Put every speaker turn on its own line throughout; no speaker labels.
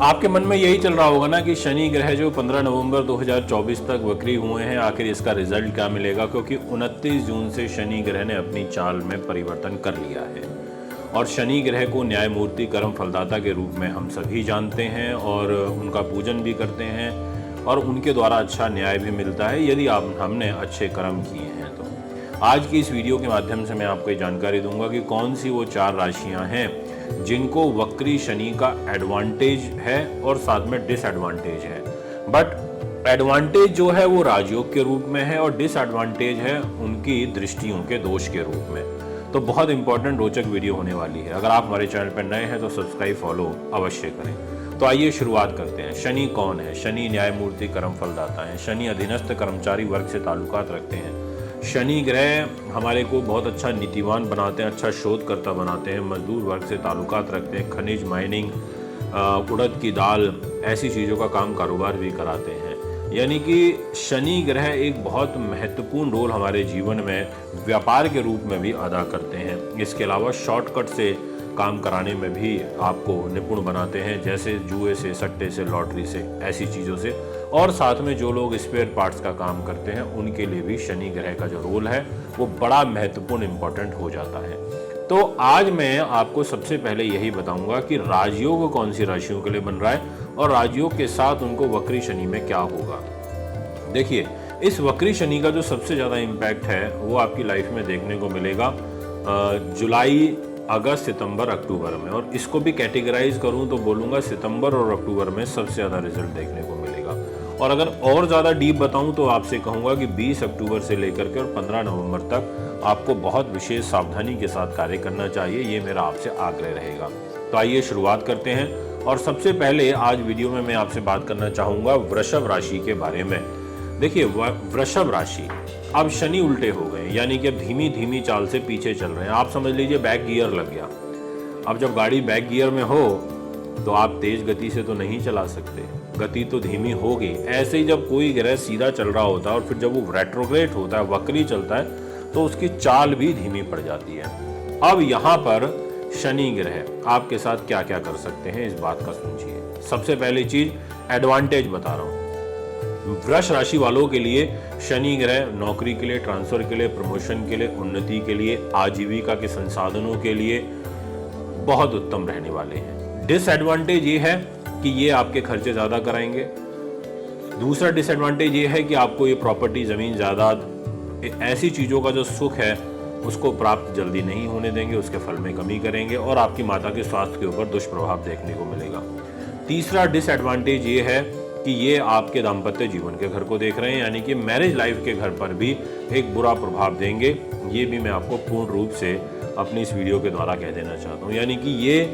आपके मन में यही चल रहा होगा ना कि शनि ग्रह जो 15 नवंबर 2024 तक वक्री हुए हैं, आखिर इसका रिजल्ट क्या मिलेगा, क्योंकि 29 जून से शनि ग्रह ने अपनी चाल में परिवर्तन कर लिया है। और शनि ग्रह को न्यायमूर्ति, कर्म फलदाता के रूप में हम सभी जानते हैं और उनका पूजन भी करते हैं और उनके द्वारा अच्छा न्याय भी मिलता है यदि हमने अच्छे कर्म किए हैं। तो आज की इस वीडियो के माध्यम से मैं आपको ये जानकारी दूंगा कि कौन सी वो 4 राशियां हैं जिनको वक्री शनि का एडवांटेज है और साथ में डिसएडवांटेज है। बट एडवांटेज जो है वो राजयोग के रूप में है और डिसएडवांटेज है उनकी दृष्टियों के दोष के रूप में। तो बहुत इंपॉर्टेंट रोचक वीडियो होने वाली है। अगर आप हमारे चैनल पर नए हैं तो सब्सक्राइब फॉलो अवश्य करें। तो आइए शुरुआत करते हैं। शनि कौन है? शनि न्यायमूर्ति, कर्म फलदाता है। शनि अधीनस्थ कर्मचारी वर्ग से ताल्लुकात रखते हैं। शनि ग्रह हमारे को बहुत अच्छा नीतिवान बनाते हैं, अच्छा शोधकर्ता बनाते हैं, मजदूर वर्ग से ताल्लुकात रखते हैं, खनिज, माइनिंग, उड़द की दाल, ऐसी चीज़ों का काम कारोबार भी कराते हैं। यानी कि शनि ग्रह एक बहुत महत्वपूर्ण रोल हमारे जीवन में व्यापार के रूप में भी अदा करते हैं। इसके अलावा शॉर्टकट से काम कराने में भी आपको निपुण बनाते हैं, जैसे जुए से, सट्टे से, लॉटरी से, ऐसी चीज़ों से। और साथ में जो लोग स्पेयर पार्ट्स का काम करते हैं उनके लिए भी शनि ग्रह का जो रोल है वो बड़ा महत्वपूर्ण इम्पोर्टेंट हो जाता है। तो आज मैं आपको सबसे पहले यही बताऊंगा कि राजयोग कौन सी राशियों के लिए बन रहा है और राजयोग के साथ उनको वक्री शनि में क्या होगा। देखिए, इस वक्री शनि का जो सबसे ज़्यादा इम्पैक्ट है वो आपकी लाइफ में देखने को मिलेगा जुलाई, अगस्त, सितंबर, अक्टूबर में। और इसको भी कैटेगराइज करूं तो बोलूँगा सितंबर और अक्टूबर में सबसे ज़्यादा रिजल्ट देखने को मिलेगा। और अगर और ज़्यादा डीप बताऊं तो आपसे कहूँगा कि 20 अक्टूबर से लेकर के और 15 नवंबर तक आपको बहुत विशेष सावधानी के साथ कार्य करना चाहिए। ये मेरा आपसे आग्रह रहेगा। तो आइए शुरुआत करते हैं। और सबसे पहले आज वीडियो में मैं आपसे बात करना चाहूँगा वृषभ राशि के बारे में। देखिए, वृषभ राशि, अब शनि उल्टे हो गए, यानी कि अब धीमी धीमी चाल से पीछे चल रहे हैं। आप समझ लीजिए बैक गियर लग गया। अब जब गाड़ी बैक गियर में हो तो आप तेज गति से तो नहीं चला सकते, गति तो धीमी होगी। ऐसे ही जब कोई ग्रह सीधा चल रहा होता है और फिर जब वो रेट्रोग्रेड होता है, वक्री चलता है, तो उसकी चाल भी धीमी पड़ जाती है। अब यहाँ पर शनि ग्रह आपके साथ क्या क्या कर सकते हैं, इस बात का समझिए। सबसे पहली चीज एडवांटेज बता रहा हूँ। वृष राशि वालों के लिए शनि ग्रह नौकरी के लिए, ट्रांसफर के लिए, प्रमोशन के लिए, उन्नति के लिए, आजीविका के संसाधनों के लिए बहुत उत्तम रहने वाले हैं। डिसएडवांटेज ये है कि ये आपके खर्चे ज़्यादा कराएंगे। दूसरा डिसएडवांटेज ये है कि आपको ये प्रॉपर्टी, ज़मीन, जायदाद, ऐसी चीज़ों का जो सुख है उसको प्राप्त जल्दी नहीं होने देंगे, उसके फल में कमी करेंगे और आपकी माता के स्वास्थ्य के ऊपर दुष्प्रभाव देखने को मिलेगा। तीसरा डिसएडवांटेज ये है कि ये आपके दाम्पत्य जीवन के घर को देख रहे हैं, यानी कि मैरिज लाइफ के घर पर भी एक बुरा प्रभाव देंगे। ये भी मैं आपको पूर्ण रूप से अपनी इस वीडियो के द्वारा कह देना चाहता हूँ। यानी कि ये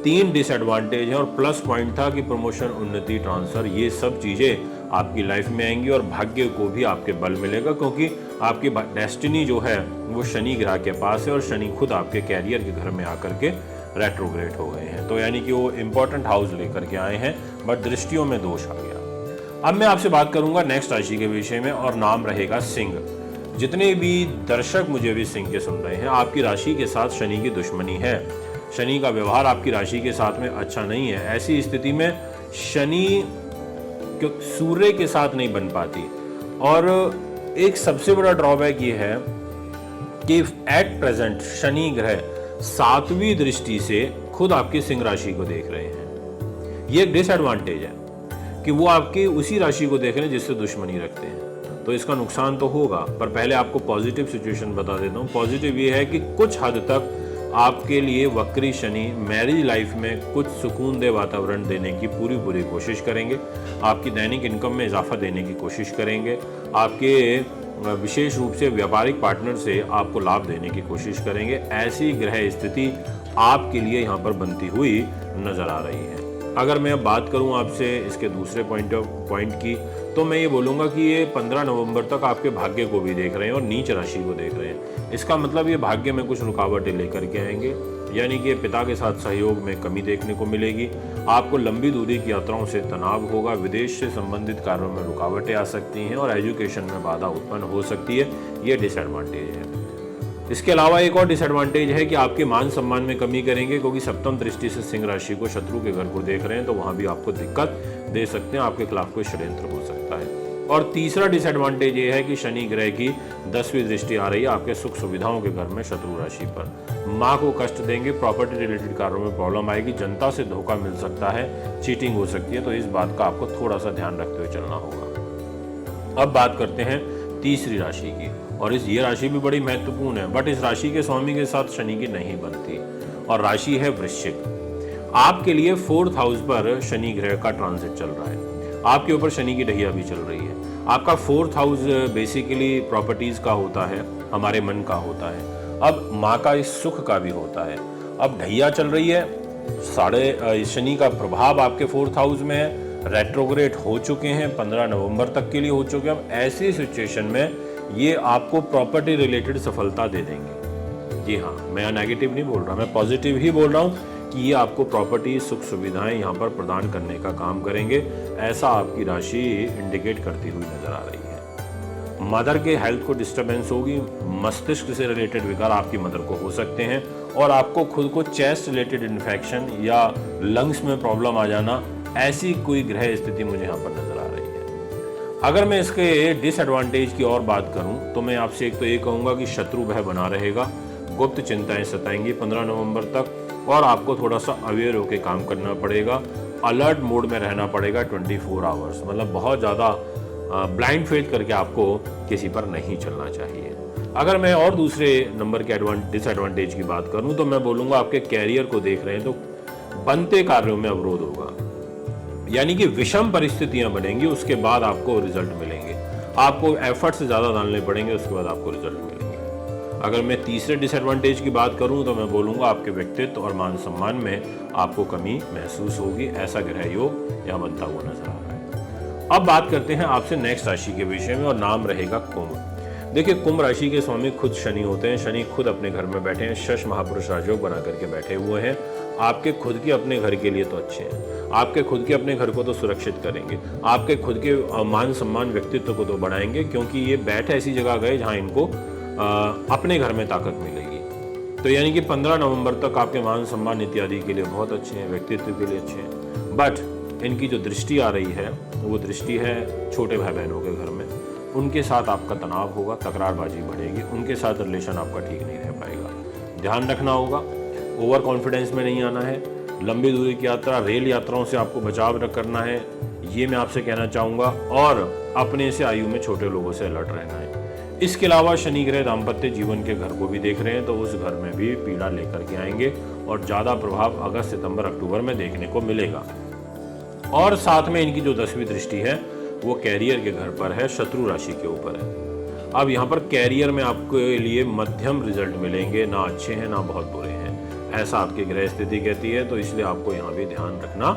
3 डिसएडवांटेज हैं और प्लस पॉइंट था कि प्रमोशन, उन्नति, ट्रांसफर, ये सब चीज़ें आपकी लाइफ में आएंगी और भाग्य को भी आपके बल मिलेगा, क्योंकि आपकी डेस्टिनी जो है वो शनि ग्रह के पास है और शनि खुद आपके कैरियर के घर में आकर के रेट्रोग्रेड हो गए हैं। तो यानी कि वो इंपॉर्टेंट हाउस लेकर के आए हैं, बट दृष्टियों में दोष आ गया। अब मैं आपसे बात करूंगा नेक्स्ट राशि के विषय में और नाम रहेगा सिंह। जितने भी दर्शक मुझे भी सिंह के सुन रहे हैं, आपकी राशि के साथ शनि की दुश्मनी है। शनि का व्यवहार आपकी राशि के साथ में अच्छा नहीं है। ऐसी स्थिति में शनि सूर्य के साथ नहीं बन पाती। और एक सबसे बड़ा ड्रॉबैक ये है कि एट प्रेजेंट शनि ग्रह 7वीं दृष्टि से खुद आपकी सिंह राशि को देख रहे हैं। ये एक डिसएडवांटेज है कि वो आपकी उसी राशि को देख रहे हैं जिससे दुश्मनी रखते हैं, तो इसका नुकसान तो होगा। पर पहले आपको पॉजिटिव सिचुएशन बता देता हूँ। पॉजिटिव ये है कि कुछ हद तक आपके लिए वक्री शनि मैरिज लाइफ में कुछ सुकून दे वातावरण देने की पूरी कोशिश करेंगे। आपकी दैनिक इनकम में इजाफा देने की कोशिश करेंगे। आपके विशेष रूप से व्यापारिक पार्टनर से आपको लाभ देने की कोशिश करेंगे। ऐसी ग्रह स्थिति आपके लिए यहाँ पर बनती हुई नजर आ रही है। अगर मैं अब बात करूं आपसे इसके दूसरे पॉइंट की, तो मैं ये बोलूँगा कि ये 15 नवंबर तक आपके भाग्य को भी देख रहे हैं और नीच राशि को देख रहे हैं। इसका मतलब ये भाग्य में कुछ रुकावटें लेकर के आएंगे, यानी कि पिता के साथ सहयोग में कमी देखने को मिलेगी। आपको लंबी दूरी की यात्राओं से तनाव होगा, विदेश से संबंधित कार्यों में रुकावटें आ सकती हैं और एजुकेशन में बाधा उत्पन्न हो सकती है। ये डिसएडवांटेज है। इसके अलावा एक और डिसएडवांटेज है कि आपके मान सम्मान में कमी करेंगे, क्योंकि सप्तम दृष्टि से सिंह राशि को शत्रु के घर को देख रहे हैं, तो वहां भी आपको दिक्कत दे सकते हैं, आपके खिलाफ कोई षड्यंत्र हो सकता है। और तीसरा डिसएडवांटेज ये है कि शनि ग्रह की 10वीं दृष्टि आ रही है आपके सुख सुविधाओं के घर में शत्रु राशि पर। माँ को कष्ट देंगे, प्रॉपर्टी रिलेटेड कार्यों में प्रॉब्लम आएगी, जनता से धोखा मिल सकता है, चीटिंग हो सकती है, तो इस बात का आपको थोड़ा सा ध्यान रखते हुए चलना होगा। अब बात करते हैं तीसरी राशि की, और ये राशि भी बड़ी महत्वपूर्ण है, बट इस राशि के स्वामी के साथ शनि की नहीं बनती, और राशि है वृश्चिक। आपके लिए 4th हाउस पर शनि ग्रह का ट्रांजिट चल रहा है, आपके ऊपर शनि की ढैया भी चल रही है। आपका 4th हाउस बेसिकली प्रॉपर्टीज का होता है, हमारे मन का होता है, अब माँ का इस सुख का भी होता है। अब ढैया चल रही है, शनि का प्रभाव आपके 4th हाउस में है, रेट्रोग्रेड हो चुके हैं, 15 नवंबर तक के लिए हो चुके हैं। अब ऐसी सिचुएशन में ये आपको प्रॉपर्टी रिलेटेड सफलता दे देंगे। जी हाँ, मैं नेगेटिव नहीं बोल रहा, मैं पॉजिटिव ही बोल रहा हूँ कि ये आपको प्रॉपर्टी सुख सुविधाएं यहाँ पर प्रदान करने का काम करेंगे, ऐसा आपकी राशि इंडिकेट करती हुई नजर आ रही है। मदर के हेल्थ को डिस्टर्बेंस होगी, मस्तिष्क से रिलेटेड विकार आपकी मदर को हो सकते हैं, और आपको खुद को चेस्ट रिलेटेड इन्फेक्शन या लंग्स में प्रॉब्लम आ जाना, ऐसी कोई ग्रह स्थिति मुझे यहाँ पर नजर आ रही है। अगर मैं इसके डिसएडवांटेज की और बात करूं तो मैं आपसे एक तो ये कहूंगा कि शत्रु भय बना रहेगा, गुप्त चिंताएं सताएंगी 15 नवंबर तक, और आपको थोड़ा सा अवेयर होकर काम करना पड़ेगा, अलर्ट मोड में रहना पड़ेगा 24 आवर्स, मतलब बहुत ज़्यादा ब्लाइंड फेथ करके आपको किसी पर नहीं चलना चाहिए। अगर मैं और दूसरे नंबर के डिसएडवांटेज की बात करूं तो मैं बोलूँगा आपके कैरियर को देख रहे हैं तो बनते कार्यों में अवरोध होगा, यानी कि विषम परिस्थितियां बनेंगी, उसके बाद आपको रिजल्ट मिलेंगे, आपको एफर्ट से ज़्यादा डालने पड़ेंगे, उसके बाद आपको रिजल्ट मिलेंगे। अगर मैं तीसरे डिसएडवांटेज की बात करूं तो मैं बोलूँगा आपके व्यक्तित्व और मान सम्मान में आपको कमी महसूस होगी, ऐसा ग्रह योग यहाँ बनता हुआ नजर आ रहा है। अब बात करते हैं आपसे नेक्स्ट राशि के विषय में, और नाम रहेगा कुंभ। देखिए, कुंभ राशि के स्वामी खुद शनि होते हैं, शनि खुद अपने घर में बैठे हैं, शश महापुरुष राजयोग बना करके बैठे हुए हैं। आपके खुद के अपने घर के लिए तो अच्छे हैं, आपके खुद के अपने घर को तो सुरक्षित करेंगे, आपके खुद के मान सम्मान व्यक्तित्व को तो बढ़ाएंगे, क्योंकि ये बैठ ऐसी जगह गए जहाँ इनको अपने घर में ताकत मिलेगी। तो यानी कि 15 नवंबर तक आपके मान सम्मान इत्यादि के लिए बहुत अच्छे हैं, व्यक्तित्व के लिए अच्छे हैं, बट इनकी जो दृष्टि आ रही है वो दृष्टि है छोटे भाई बहनों के घर में, उनके साथ आपका तनाव होगा, तकरारबाजी बढ़ेगी, उनके साथ रिलेशन आपका ठीक नहीं रह पाएगा। ध्यान रखना होगा, ओवर कॉन्फिडेंस में नहीं आना है, लंबी दूरी की यात्रा, रेल यात्राओं से आपको बचाव करना है, ये मैं आपसे कहना चाहूँगा, और अपने से आयु में छोटे लोगों से अलर्ट रहना है। इसके अलावा शनि ग्रह दाम्पत्य जीवन के घर को भी देख रहे हैं, तो उस घर में भी पीड़ा लेकर के आएंगे, और ज़्यादा प्रभाव अगस्त सितंबर अक्टूबर में देखने को मिलेगा। और साथ में इनकी जो 10वीं दृष्टि है वो कैरियर के घर पर है, शत्रु राशि के ऊपर है। अब यहाँ पर कैरियर में आपके लिए मध्यम रिजल्ट मिलेंगे, ना अच्छे हैं ना बहुत बुरे हैं, ऐसा आपकी ग्रह स्थिति कहती है, तो इसलिए आपको यहाँ भी ध्यान रखना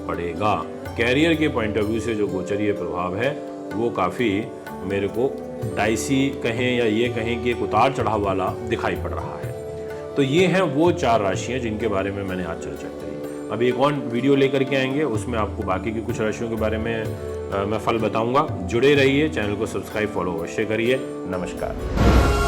पड़ेगा। कैरियर के पॉइंट ऑफ व्यू से जो गोचरीय प्रभाव है वो काफ़ी मेरे को डाइसी कहें या ये कहें कि एक उतार चढ़ाव वाला दिखाई पड़ रहा है। तो ये हैं वो 4 राशियाँ जिनके बारे में मैंने आज चर्चा करी। अभी एक और वीडियो लेकर के आएंगे, उसमें आपको बाकी की कुछ राशियों के बारे में मैं फल बताऊंगा। जुड़े रहिए, चैनल को सब्सक्राइब फॉलो अवश्य करिए। नमस्कार।